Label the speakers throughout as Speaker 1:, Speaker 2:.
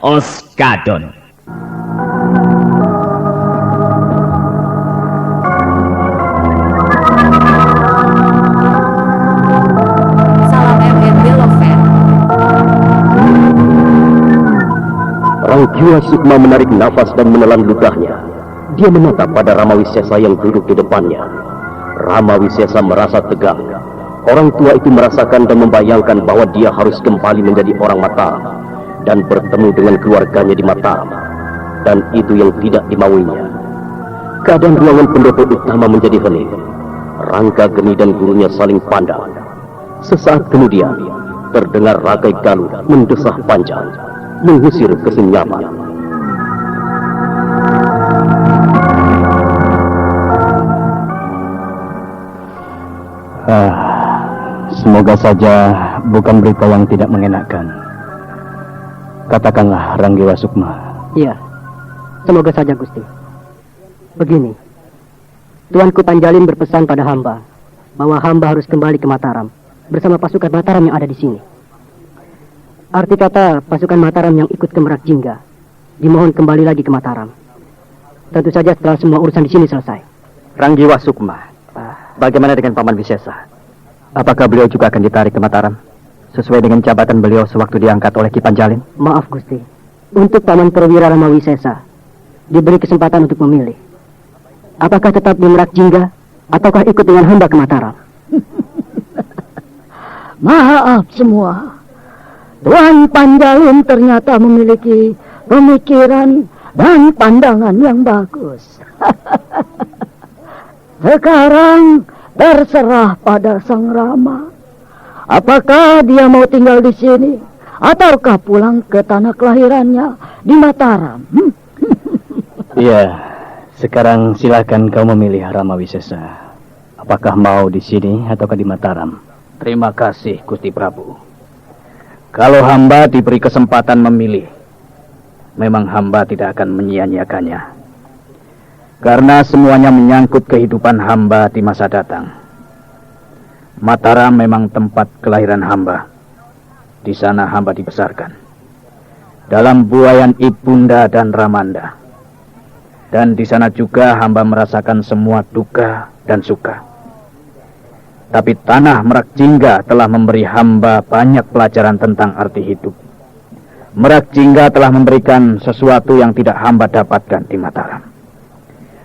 Speaker 1: Oskadon.
Speaker 2: Salam MNB Loven.
Speaker 3: Rangkiwa Sukma menarik nafas dan menelan ludahnya. Dia menatap pada Ramawisesa yang duduk di depannya. Ramawisesa merasa tegang. Orang tua itu merasakan dan membayangkan bahwa dia harus kembali menjadi orang Mataram dan bertemu dengan keluarganya di Mataram. Dan itu yang tidak dimauinya. Keadaan ruangan pendopo utama menjadi hening. Rangka Geni dan gurunya saling pandang. Sesaat kemudian, terdengar Rakai Galuh mendesah panjang, mengusir kesenyaman.
Speaker 4: Semoga saja bukan berita yang tidak mengenakan. Katakanlah, Ranggiwa Sukma.
Speaker 5: Iya, semoga saja Gusti. Begini, Tuanku Panjalin berpesan pada hamba bahwa hamba harus kembali ke Mataram bersama pasukan Mataram yang ada di sini. Arti kata pasukan Mataram yang ikut ke Merak Jingga dimohon kembali lagi ke Mataram. Tentu saja setelah semua urusan di sini selesai.
Speaker 4: Ranggiwa Sukma, bagaimana dengan Paman Wisesa? Apakah beliau juga akan ditarik ke Mataram sesuai dengan jabatan beliau sewaktu diangkat oleh Ki Panjalin?
Speaker 5: Maaf Gusti, untuk Paman Perwira Ramawisesa diberi kesempatan untuk memilih. Apakah tetap di Merak Jingga ataukah ikut dengan hamba ke Mataram?
Speaker 6: Maaf semua, Tuan Panjalin ternyata memiliki pemikiran dan pandangan yang bagus. Sekarang terserah pada Sang Rama. Apakah dia mau tinggal di sini ataukah pulang ke tanah kelahirannya di Mataram?
Speaker 4: Iya, sekarang silakan kau memilih, Ramawisesa. Apakah mau di sini ataukah di Mataram?
Speaker 7: Terima kasih, Gusti Prabu. Kalau hamba diberi kesempatan memilih, memang hamba tidak akan menyia-nyiakannya. Karena semuanya menyangkut kehidupan hamba di masa datang. Mataram memang tempat kelahiran hamba. Di sana hamba dibesarkan. Dalam buayan Ibunda dan Ramanda. Dan di sana juga hamba merasakan semua duka dan suka. Tapi tanah Merak Jingga telah memberi hamba banyak pelajaran tentang arti hidup. Merak Jingga telah memberikan sesuatu yang tidak hamba dapatkan di Mataram.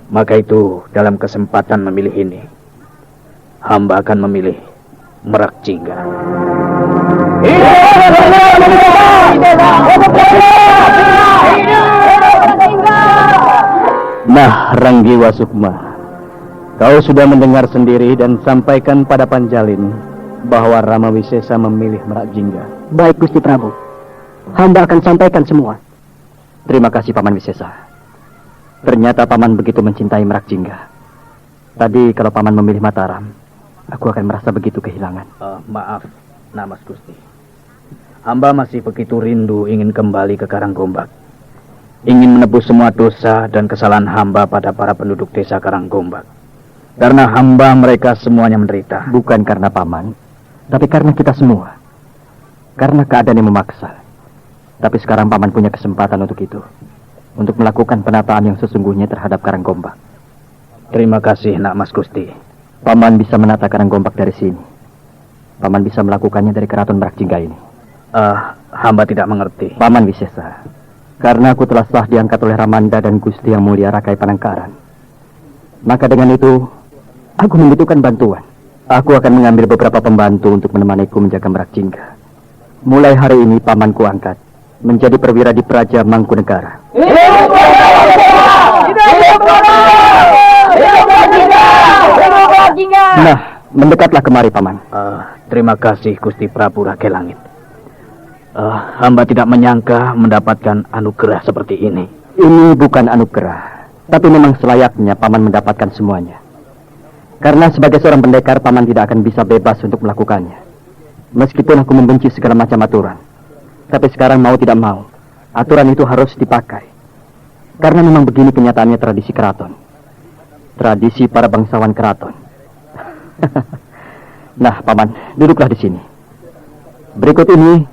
Speaker 7: Maka itu dalam kesempatan memilih ini, hamba akan memilih Merak Jingga.
Speaker 4: Nah, Ranggiwa Sukma, kau sudah mendengar sendiri dan sampaikan pada Panjalin bahwa Ramawisesa memilih Merak Jingga.
Speaker 5: Baik Gusti Prabu, hamba akan sampaikan semua.
Speaker 4: Terima kasih Paman Wisesa. Ternyata Paman begitu mencintai Merak Jingga. Tadi kalau Paman memilih Mataram, aku akan merasa begitu kehilangan.
Speaker 7: Maaf, Namas Gusti. Hamba masih begitu rindu ingin kembali ke Karanggombak. Ingin menebus semua dosa dan kesalahan hamba pada para penduduk desa Karanggombak. Karena hamba mereka semuanya menderita.
Speaker 4: Bukan karena Paman, tapi karena kita semua. Karena keadaan yang memaksa. Tapi sekarang Paman punya kesempatan untuk itu. Untuk melakukan penataan yang sesungguhnya terhadap Karanggombak.
Speaker 7: Terima kasih, Nak Mas Gusti.
Speaker 4: Paman bisa menata Karanggombak dari sini. Paman bisa melakukannya dari keraton Merak Jingga ini.
Speaker 7: Hamba tidak mengerti.
Speaker 4: Paman Wisesa, karena aku telah sah diangkat oleh Ramanda dan Gusti yang mulia Rakai Panangkaran. Maka dengan itu, aku membutuhkan bantuan. Aku akan mengambil beberapa pembantu untuk menemaniku menjaga Merak Jingga. Mulai hari ini pamanku angkat menjadi perwira di Praja Mangkunegara. Nah, mendekatlah kemari Paman.
Speaker 7: Terima kasih Gusti Prabu Rakai Langit. Hamba tidak menyangka mendapatkan anugerah seperti ini.
Speaker 4: Ini bukan anugerah, tapi memang selayaknya Paman mendapatkan semuanya. Karena sebagai seorang pendekar, Paman tidak akan bisa bebas untuk melakukannya. Meskipun aku membenci segala macam aturan. Tapi sekarang mau tidak mau, aturan itu harus dipakai. Karena memang begini kenyataannya tradisi keraton. Tradisi para bangsawan keraton. Nah, Paman, duduklah di sini. Berikut ini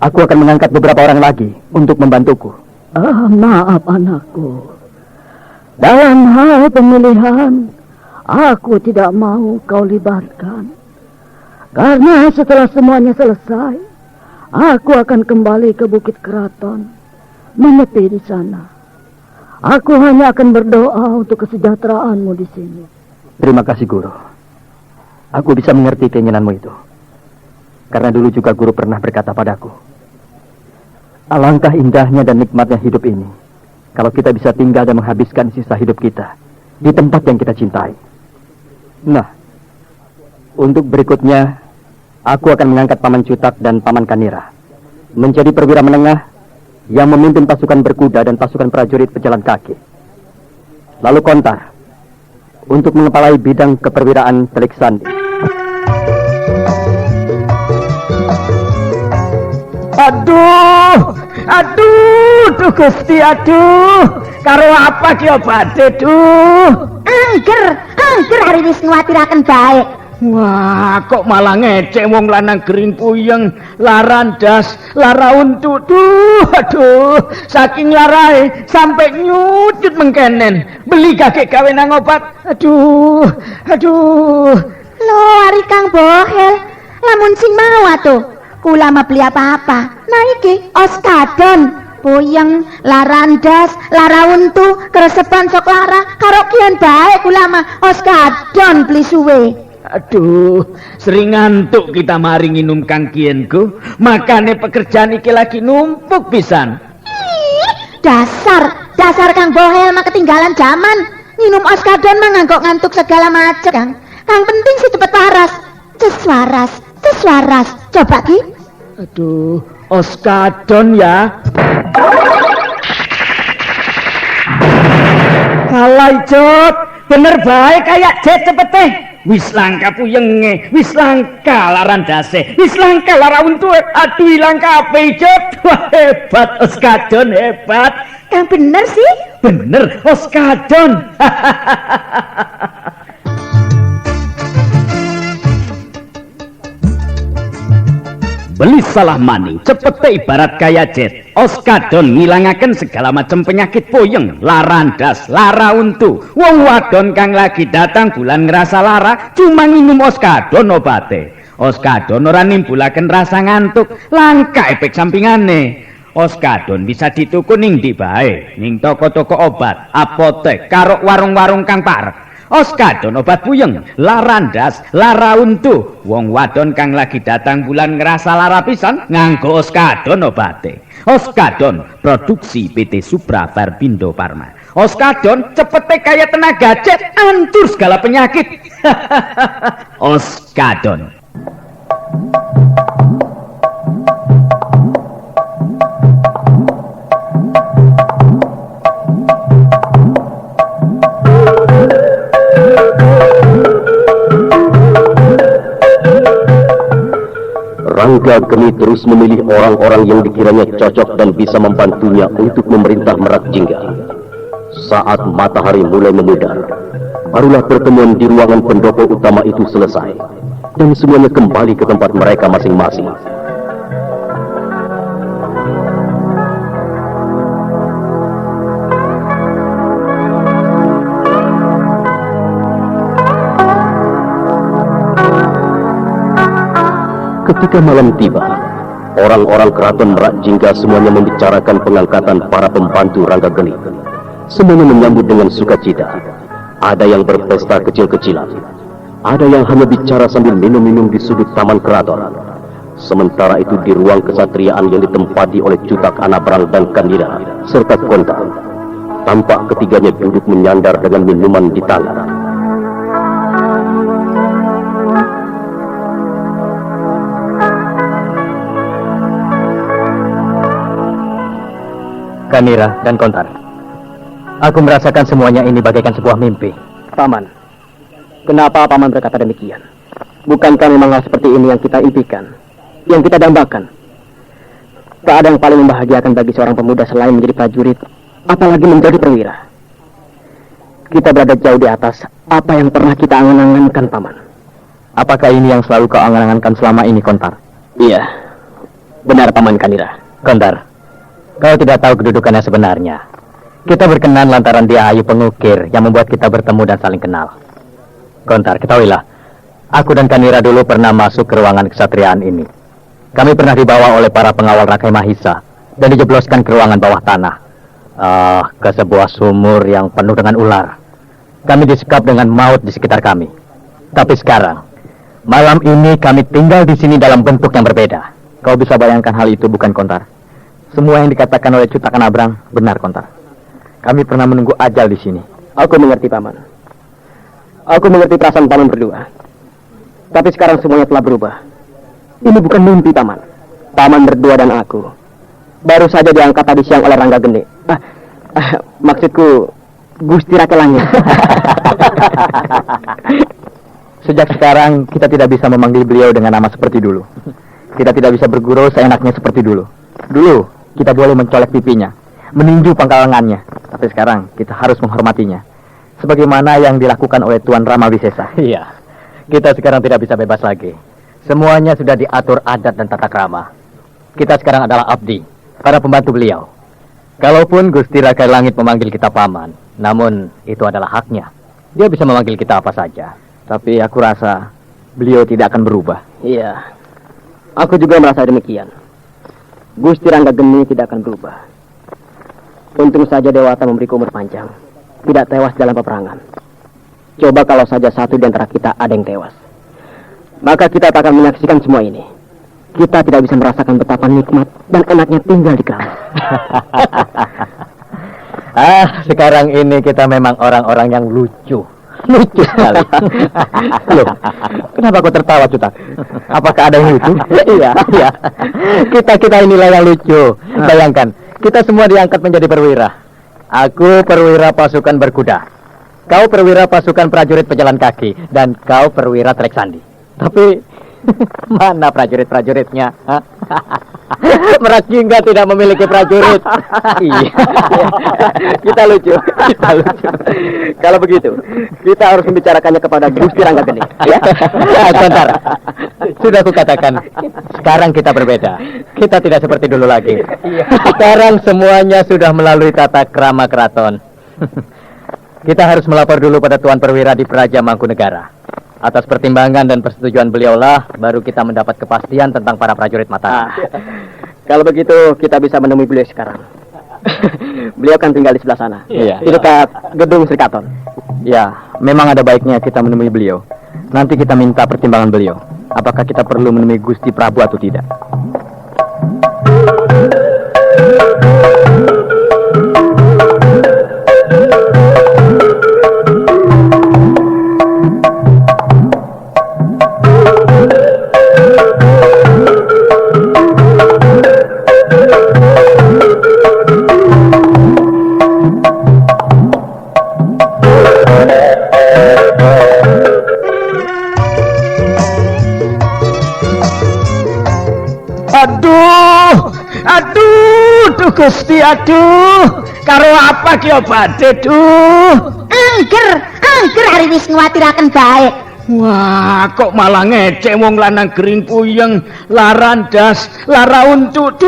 Speaker 4: Aku akan mengangkat beberapa orang lagi untuk membantuku.
Speaker 6: Maaf anakku. Dalam hal pemilihan, aku tidak mau kau libatkan. Karena setelah semuanya selesai, aku akan kembali ke Bukit Keraton, menepi di sana. Aku hanya akan berdoa untuk kesejahteraanmu di sini.
Speaker 4: Terima kasih, Guru. Aku bisa mengerti keinginanmu itu. Karena dulu juga Guru pernah berkata padaku, alangkah indahnya dan nikmatnya hidup ini kalau kita bisa tinggal dan menghabiskan sisa hidup kita di tempat yang kita cintai. Nah, untuk berikutnya, aku akan mengangkat Paman Cutak dan Paman Kanira menjadi perwira menengah yang memimpin pasukan berkuda dan pasukan prajurit pejalan kaki. Lalu Kontar untuk mengepalai bidang keperwiraan Telik Sandi.
Speaker 7: Aduh, Gusti, aduh. Karo apa ki obate,
Speaker 6: Angger hari wis nguwatiraken baik.
Speaker 7: Wah, kok malah ngecek wong lanang gering puyeng, larandas, lara untu. Aduh, saking larae sampai nyudut mengkenen. Beli kakek gawe nang obat. Aduh.
Speaker 6: Lho, ari Kang Bohel, lamun sing mau atuh. Kula mah beli apa-apa. Nah iki oskadon, puyeng, larandas, lara untu, keresepan sok lara, karo kian bae kula mah oskadon beli suwe.
Speaker 7: Aduh, sering ngantuk kita mari nginum Kang Kienku. Makane pekerjaan iki lagi numpuk pisan.
Speaker 6: Dasar Kang Bohel mah ketinggalan zaman. Minum oskadon mah ngantuk segala macam, Kang. Kang penting sih cepet waras. Tes waras. Coba Ki.
Speaker 7: Aduh, oskadon ya. Kalai Jod, bener baik kayak Jet cepet teh. Wis langka puyenge, wis langka larandase, wis langka lara untu. Aduh, ilang kabeh Jod. Wah, hebat oskadon, hebat.
Speaker 6: Kang bener sih.
Speaker 7: Bener oskadon. Beli salah maning, cepete ibarat kaya Jet. Oskadon ngilangaken segala macam penyakit puyeng, larandas, lara untu. Wong wadon kang lagi datang bulan ngerasa lara, cuma minum oskadon obate. Oskadon ora nimbulaken rasa ngantuk, langka efek sampingane. Oskadon bisa dituku ning ndi bae, ning toko-toko obat, apotek, karo warung-warung kang parek. Oskadon obat puyeng, larandas, lara untu. Wong wadon kang lagi datang bulan ngerasa lara pisan, nganggo oskadon obate. Oskadon produksi PT Supra Barbindo Parma. Oskadon cepete kaya tenaga jet, antur segala penyakit. Oskadon.
Speaker 3: Rangga Geni terus memilih orang-orang yang dikiranya cocok dan bisa membantunya untuk memerintah Merak Jingga. Saat matahari mulai memudar, barulah pertemuan di ruangan pendopo utama itu selesai, dan semuanya kembali ke tempat mereka masing-masing. Ketika malam tiba, orang-orang keraton Merak Jingga semuanya membicarakan pengangkatan para pembantu Rangga Geni. Semuanya menyambut dengan sukacita. Ada yang berpesta kecil-kecilan, ada yang hanya bicara sambil minum-minum di sudut taman keraton. Sementara itu di ruang kesatriaan yang ditempati oleh Cutak Anabrang dan Kanira serta Kontar, tampak ketiganya duduk menyandar dengan minuman di tangan.
Speaker 4: Kanira dan Kontar, aku merasakan semuanya ini bagaikan sebuah mimpi. Paman, kenapa Paman berkata demikian? Bukankah memang hal seperti ini yang kita impikan, yang kita dambakan? Tak ada yang paling membahagiakan bagi seorang pemuda selain menjadi prajurit, apalagi menjadi perwira. Kita berada jauh di atas apa yang pernah kita angan-angankan, Paman. Apakah ini yang selalu kau angan-angankan selama ini, Kontar? Iya.
Speaker 3: Benar Paman Kanira.
Speaker 4: Kontar, kau tidak tahu kedudukannya sebenarnya. Kita berkenan lantaran dia ayu pengukir yang membuat kita bertemu dan saling kenal. Kontar, ketahuilah, aku dan Kanira dulu pernah masuk ke ruangan kesatriaan ini. Kami pernah dibawa oleh para pengawal Rakai Mahisa dan dijebloskan ke ruangan bawah tanah, ke sebuah sumur yang penuh dengan ular. Kami disekap dengan maut di sekitar kami. Tapi sekarang, malam ini kami tinggal di sini dalam bentuk yang berbeda. Kau bisa bayangkan hal itu, bukan Kontar? Semua yang dikatakan oleh Cutakan Abrang benar, Kontar. Kami pernah menunggu ajal di sini.
Speaker 3: Aku mengerti Paman. Aku mengerti perasaan Paman berdua. Tapi sekarang semuanya telah berubah. Ini bukan mimpi Paman. Paman berdua dan aku baru saja diangkat tadi siang oleh Rangga Geni. Maksudku Gusti Raka Langit.
Speaker 4: Sejak sekarang kita tidak bisa memanggil beliau dengan nama seperti dulu. Kita tidak bisa bergurau seenaknya seperti dulu. Dulu kita boleh mencolek pipinya, meninju pangkal lengannya. Tapi sekarang kita harus menghormatinya, sebagaimana yang dilakukan oleh Tuan Rama Wisesa. Iya, kita sekarang tidak bisa bebas lagi. Semuanya sudah diatur adat dan tata krama. Kita sekarang adalah abdi, para pembantu beliau. Kalaupun Gusti Raka Langit memanggil kita paman, namun itu adalah haknya. Dia bisa memanggil kita apa saja. Tapi aku rasa beliau tidak akan berubah.
Speaker 3: Iya, aku juga merasa demikian. Gusti Rangga Geni tidak akan berubah. Untung saja Dewata memberiku umur panjang, tidak tewas dalam peperangan. Coba kalau saja satu di antara kita ada yang tewas, maka kita tak akan menyaksikan semua ini. Kita tidak bisa merasakan betapa nikmat dan enaknya tinggal di Kramat.
Speaker 4: Sekarang ini kita memang orang-orang yang lucu. Lucu sekali. Loh, kenapa kau tertawa, Cutak? Apakah ada yang lucu? Iya. Kita inilah yang lucu. Bayangkan, kita semua diangkat menjadi perwira. Aku perwira pasukan berkuda. Kau perwira pasukan prajurit pejalan kaki. Dan kau perwira trek sandi. Tapi mana prajurit-prajuritnya? Merak Jingga tidak memiliki prajurit. Iya. Kita lucu. Kalau begitu, kita harus membicarakannya kepada Gusti Rangga Geni. Ya. Sebentar. Sudah aku katakan, sekarang kita berbeda. Kita tidak seperti dulu lagi. Sekarang semuanya sudah melalui tata krama keraton. Kita harus melapor dulu pada Tuan Perwira di Praja Mangkunegara. Atas pertimbangan dan persetujuan beliaulah, baru kita mendapat kepastian tentang para prajurit Mataram.
Speaker 3: Kalau begitu, kita bisa menemui beliau sekarang. Beliau kan tinggal di sebelah sana, di dekat gedung Sri Katon.
Speaker 4: Ya, memang ada baiknya kita menemui beliau. Nanti kita minta pertimbangan beliau. Apakah kita perlu menemui Gusti Prabu atau tidak?
Speaker 1: Aduh Gusti, aduh. Karo apa ki obate, duh?
Speaker 6: Angger hari wis nguwatiraken bae.
Speaker 1: Wah, kok malah ngecek wong lanang gering puyeng, larandas, lara untuk,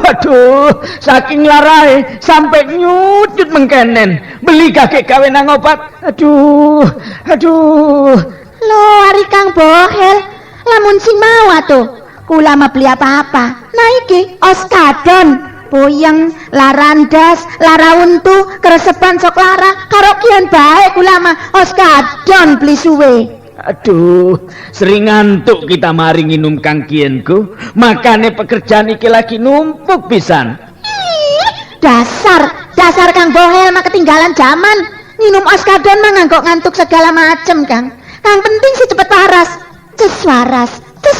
Speaker 1: aduh, saking larae sampai nyucut mengkenen. Beli kakek gawe nang obat. Aduh.
Speaker 6: Lho, ari Kang Bohel, lamun sing mau atuh. Kula mah beli apa-apa. Nah iki oskadon, puyeng, larandas, lara untu, keresepan sok lara, karo kian bae kula mah oskadon beli suwe.
Speaker 1: Aduh, sering ngantuk kita mari nginum Kang Kienku, makane pekerjaan iki lagi numpuk pisan.
Speaker 6: Dasar Kang Bohel mah ketinggalan zaman. Minum oskadon mah nganggok ngantuk segala macem, Kang. Kang penting sih cepet waras. Tes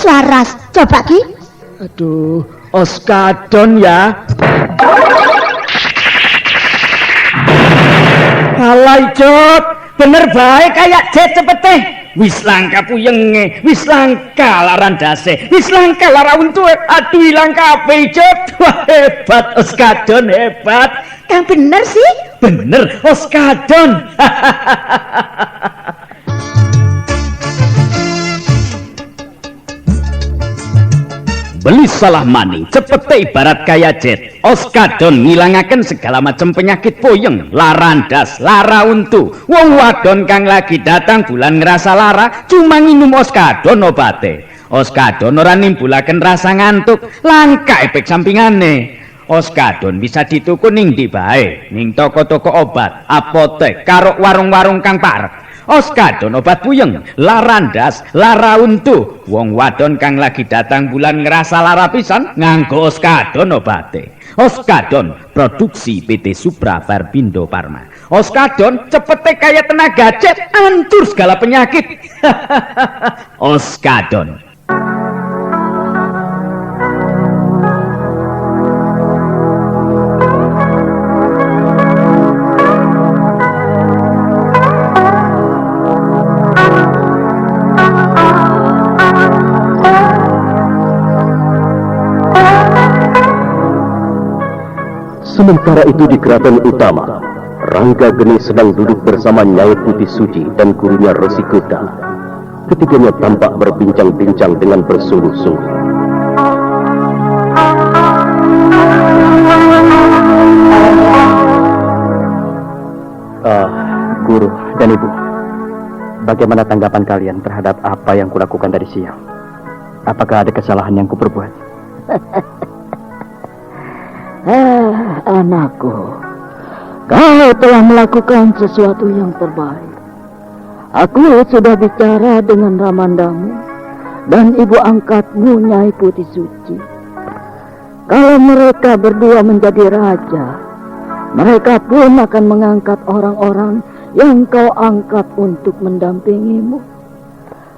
Speaker 6: waras. Coba Ki.
Speaker 1: Aduh, oskadon ya. Halai Jod, bener baik kayak jet cepet teh. Wis langka puyenge, wis langka larandase, wis langka lara untu. Aduh ilang kabeh Jod. Wah hebat oskadon, hebat.
Speaker 6: Kang bener sih?
Speaker 1: Bener oskadon. belis salah maning, cepete ibarat kaya jet. Oskadon ngilangaken segala macam penyakit puyeng, larandas, lara untu. Wong wadon kang lagi datang bulan ngerasa lara, cuma nginum oskadon obate. Oskadon ora nimbulaken rasa ngantuk, langka efek sampingane. Oskadon bisa dituku ning ndi bae, ning toko-toko obat, apotek, karo warung-warung kang parek. Oskadon obat puyeng, larandas, lara untu. Wong wadon kang lagi datang bulan ngerasa lara pisan, nganggo oskadon obate. Oskadon produksi PT Supra Barbindo Pharma. Oskadon cepete kaya tenaga jet, antur segala penyakit. Oskadon.
Speaker 3: Sementara itu di keraton utama, Rangga Geni sedang duduk bersama Nyai Putih Suci dan gurunya Resi Kuta. Ketiganya tampak berbincang-bincang dengan bersungguh-sungguh.
Speaker 4: Guru dan Ibu, bagaimana tanggapan kalian terhadap apa yang kulakukan tadi siang? Apakah ada kesalahan yang kuperbuat?
Speaker 6: Anakku, kau telah melakukan sesuatu yang terbaik. Aku sudah bicara dengan Ramandamu dan ibu angkatmu Nyai Putih Suci. Kalau mereka berdua menjadi raja, mereka pun akan mengangkat orang-orang yang kau angkat untuk mendampingimu.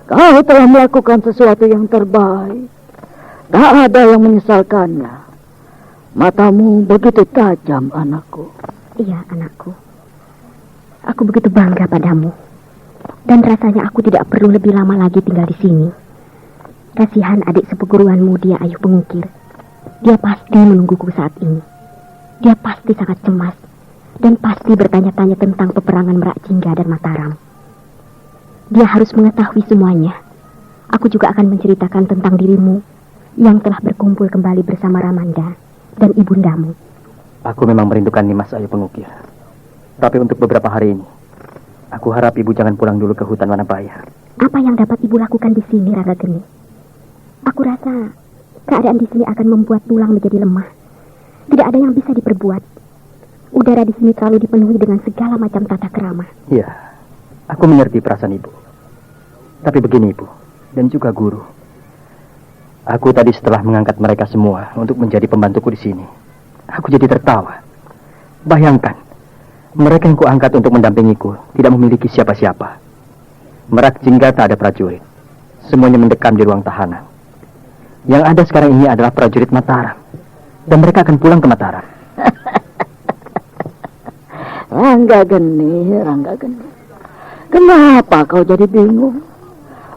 Speaker 6: Kau telah melakukan sesuatu yang terbaik. Tak ada yang menyesalkannya. Matamu begitu tajam, anakku.
Speaker 8: Iya, anakku. Aku begitu bangga padamu. Dan rasanya aku tidak perlu lebih lama lagi tinggal di sini. Kasihan adik seperguruanmu, dia Ayu Pengukir. Dia pasti menungguku saat ini. Dia pasti sangat cemas. Dan pasti bertanya-tanya tentang peperangan Merak Jingga dan Mataram. Dia harus mengetahui semuanya. Aku juga akan menceritakan tentang dirimu yang telah berkumpul kembali bersama Ramanda dan ibundamu.
Speaker 4: Aku memang merindukan Nimas Ayu Pengukir. Tapi untuk beberapa hari ini, aku harap ibu jangan pulang dulu ke hutan Wanabaya.
Speaker 8: Apa yang dapat ibu lakukan di sini, Rangga Geni? Aku rasa keadaan di sini akan membuat tulang menjadi lemah. Tidak ada yang bisa diperbuat. Udara di sini terlalu dipenuhi dengan segala macam tata krama.
Speaker 4: Iya, aku mengerti perasaan ibu. Tapi begini ibu, dan juga guru. Aku tadi setelah mengangkat mereka semua untuk menjadi pembantuku di sini, aku jadi tertawa. Bayangkan, mereka yang kuangkat untuk mendampingiku tidak memiliki siapa-siapa. Merak Jingga tak ada prajurit. Semuanya mendekam di ruang tahanan. Yang ada sekarang ini adalah prajurit Mataram. Dan mereka akan pulang ke Mataram.
Speaker 6: Rangga Geni. Kenapa kau jadi bingung?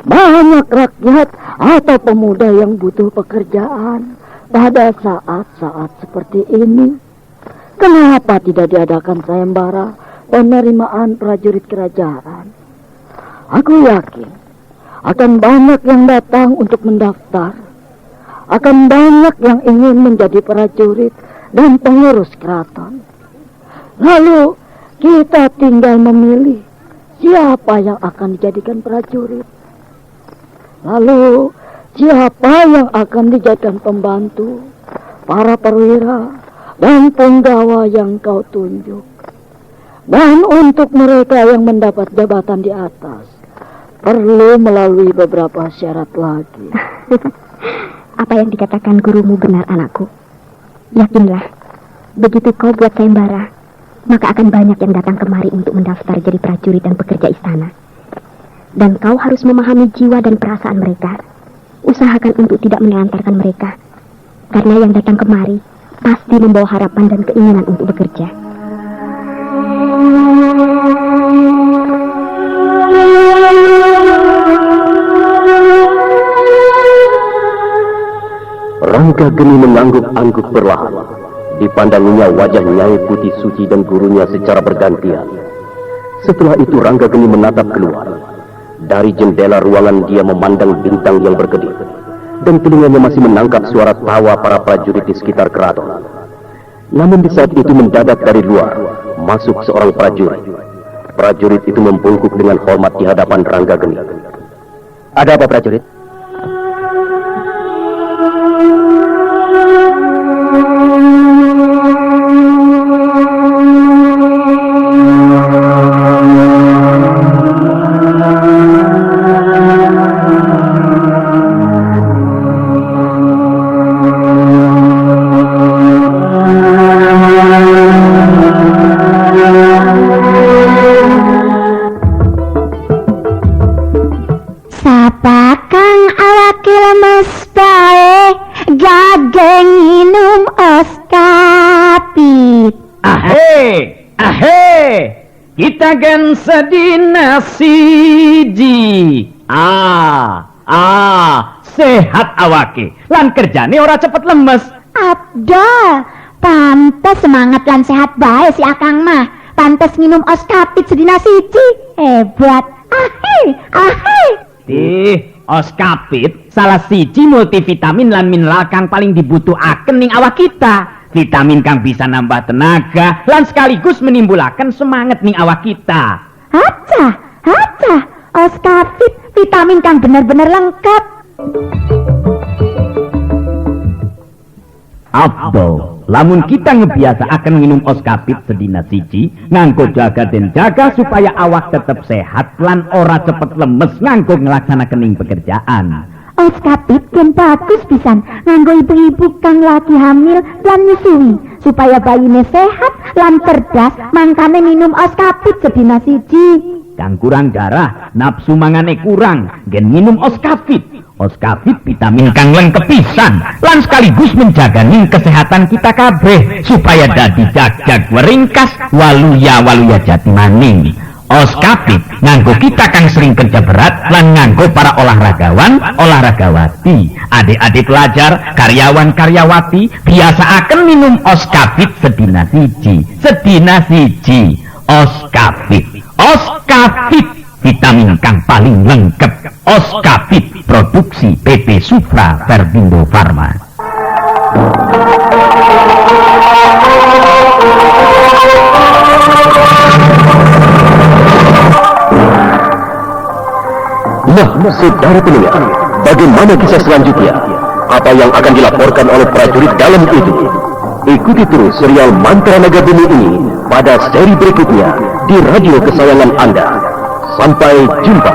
Speaker 6: Banyak rakyat atau pemuda yang butuh pekerjaan pada saat-saat seperti ini. Kenapa tidak diadakan sayembara penerimaan prajurit kerajaan? Aku yakin akan banyak yang datang untuk mendaftar. Akan banyak yang ingin menjadi prajurit dan pengurus keraton. Lalu kita tinggal memilih siapa yang akan dijadikan prajurit. Lalu siapa yang akan dijadikan pembantu, para perwira dan punggawa yang kau tunjuk. Dan untuk mereka yang mendapat jabatan di atas, perlu melalui beberapa syarat lagi.
Speaker 8: Apa yang dikatakan gurumu benar, anakku. Yakinlah, begitu kau buat sayembara, maka akan banyak yang datang kemari untuk mendaftar jadi prajurit dan pekerja istana. Dan kau harus memahami jiwa dan perasaan mereka. Usahakan untuk tidak menelantarkan mereka. Karena yang datang kemari pasti membawa harapan dan keinginan untuk bekerja.
Speaker 3: Rangga Geni mengangguk-angguk perlahan. Dipandanginya wajah Nyai Putih Suci dan gurunya secara bergantian. Setelah itu Rangga Geni menatap keluar. Dari jendela ruangan dia memandang bintang yang berkedip. dan telinganya masih menangkap suara tawa para prajurit di sekitar keraton. Namun di saat itu mendadak dari luar masuk seorang prajurit. Prajurit itu membungkuk dengan hormat di hadapan Ranggageni.
Speaker 4: Ada apa, prajurit?
Speaker 1: Kita gen sedina siji. Sehat awake. Lan kerjane ora cepet lemes.
Speaker 8: Abdol, pantes semangat lan sehat bae si Akang mah. Pantes minum Oskapit sedina siji. Hebat.
Speaker 1: Oskapit salah siji multivitamin lan mineral kang paling dibutuhaken ning awak kita. Vitamin kang bisa nambah tenaga lan sekaligus menimbulaken semangat ning awak kita.
Speaker 8: Haca, Oskapit vitamin kang bener-bener lengkap.
Speaker 1: Abdul, lamun kita ngebiasa akan minum Oskapit sedina siji, nganggo jaga dan jaga supaya awak tetap sehat lan ora cepet lemes nganggo ngelaksanakan ing pekerjaan.
Speaker 8: Oskapit kan bagus pisan nganggo ibu-ibu kang lagi hamil lan nyusui supaya bayine sehat lan cerdas, mangkane minum Oskapit sedina siji.
Speaker 1: Kang kurang darah, nafsu mangane kurang, gen minum Oskapit. Oskapit vitamin kang lengkap pisan lan sekaligus menjaga ning kesehatan kita kabeh supaya dadi jag-jag weringkas waluya jati maning. Oskapit nganggo kita kang sering kerja berat lan nganggo para olahragawan, olahragawati, adik-adik pelajar, karyawan-karyawati biasa akan minum Oskapit sedina siji. Oskapit vitamin kang paling lengkap. Oskapit produksi PT Supra Verbindo Farma.
Speaker 3: Nah, saudara pendengar, bagaimana kisah selanjutnya? Apa yang akan dilaporkan oleh prajurit dalam itu? Ikuti terus serial Mantra Naga Bumi ini pada seri berikutnya di radio kesayangan Anda. Sampai jumpa.